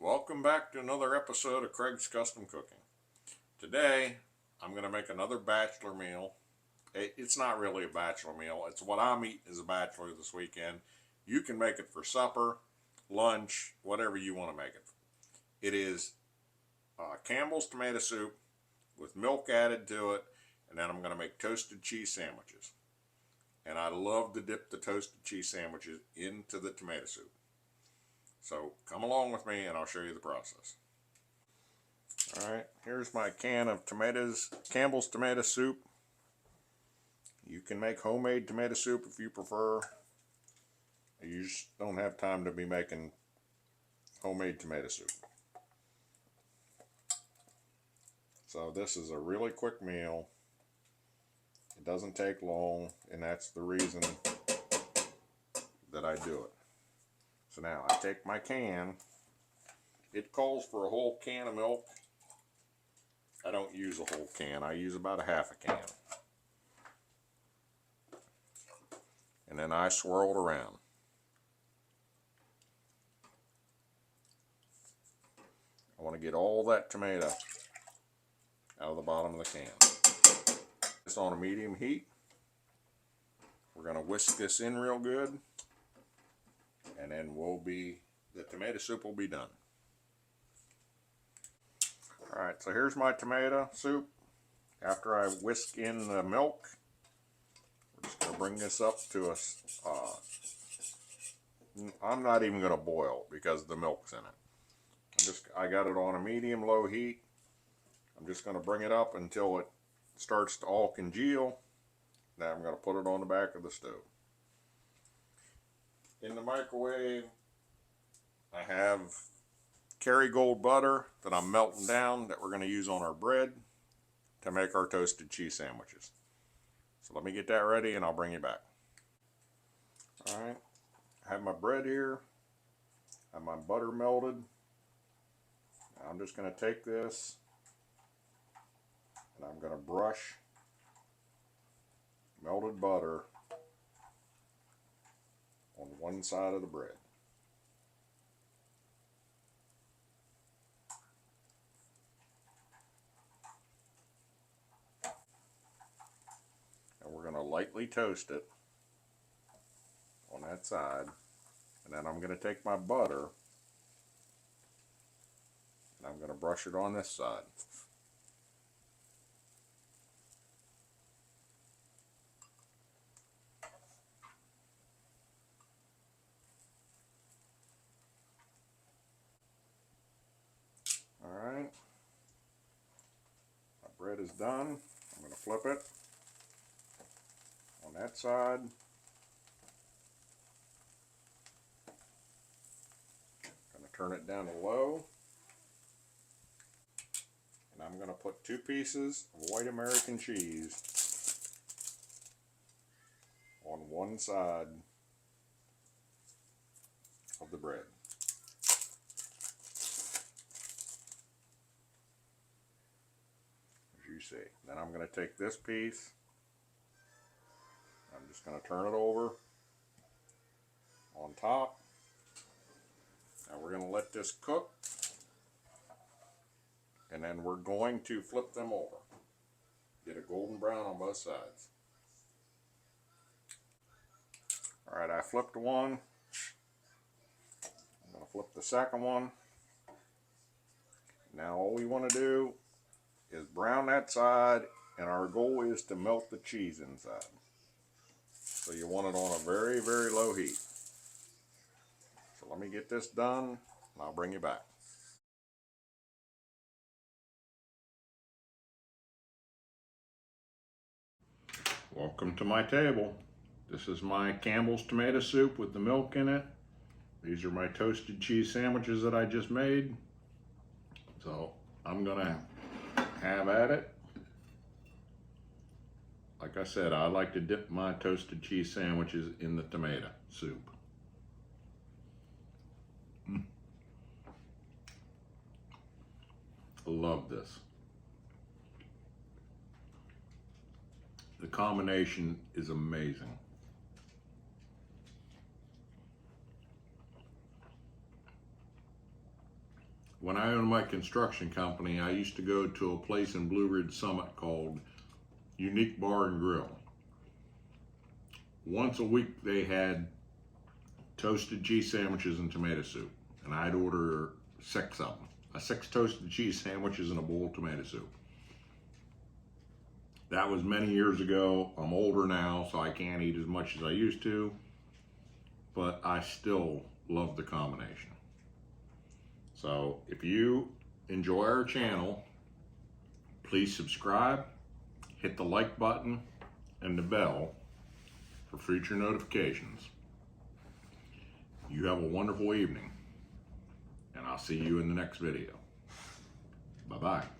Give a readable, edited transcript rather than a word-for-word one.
welcome back to another episode of Craig's Custom Cooking. Today, I'm going to make another bachelor meal. It's not really a bachelor meal. It's what I'm eating as a bachelor this weekend. You can make it for supper, lunch, whatever you want to make it. It is Campbell's tomato soup with milk added to it, and then I'm going to make toasted cheese sandwiches. And I love to dip the toasted cheese sandwiches into the tomato soup. So come along with me and I'll show you the process. Alright, here's my can of tomatoes, Campbell's tomato soup. You can make homemade tomato soup if you prefer. You just don't have time to be making homemade tomato soup. So this is a really quick meal. It doesn't take long, and that's the reason that I do it. So now I take my can. It calls for a whole can of milk. I don't use a whole can. I use about a half a can. And then I swirl it around. I want to get all that tomato out of the bottom of the can. It's on a medium heat. We're going to whisk this in real good. And then the tomato soup will be done. Alright, so here's my tomato soup. After I whisk in the milk, we're just going to bring this up to us. I'm not even going to boil because the milk's in it. I got it on a medium-low heat. I'm just going to bring it up until it starts to all congeal. Now I'm going to put it on the back of the stove. In the microwave, I have Kerrygold butter that I'm melting down that we're going to use on our bread to make our toasted cheese sandwiches. So let me get that ready and I'll bring you back. Alright, I have my bread here. I have my butter melted. Now I'm just going to take this and I'm going to brush melted butter on one side of the bread. And we're going to lightly toast it on that side. And then I'm going to take my butter and I'm going to brush it on this side. Alright, my bread is done. I'm going to flip it on that side. I'm going to turn it down to low. And I'm going to put 2 pieces of white American cheese on one side of the bread. You see. Then I'm going to take this piece, I'm just going to turn it over on top. Now we're going to let this cook, and then we're going to flip them over. Get a golden brown on both sides. Alright, I flipped one. I'm going to flip the second one. Now all we want to do is brown that side, and our goal is to melt the cheese inside. So you want it on a very, very low heat. So let me get this done and I'll bring you back. Welcome to my table. This is my Campbell's tomato soup with the milk in it. These are my toasted cheese sandwiches that I just made. So I'm gonna have at it. Like I said, I like to dip my toasted cheese sandwiches in the tomato soup. I love this. The combination is amazing. when I owned my construction company, I used to go to a place in Blue Ridge Summit called Unique Bar and Grill. Once a week they had toasted cheese sandwiches and tomato soup, and I'd order 6 of them. 6 toasted cheese sandwiches and a bowl of tomato soup. That was many years ago. I'm older now, so I can't eat as much as I used to, but I still love the combination. So if you enjoy our channel, please subscribe, hit the like button and the bell for future notifications. You have a wonderful evening, and I'll see you in the next video. Bye-bye.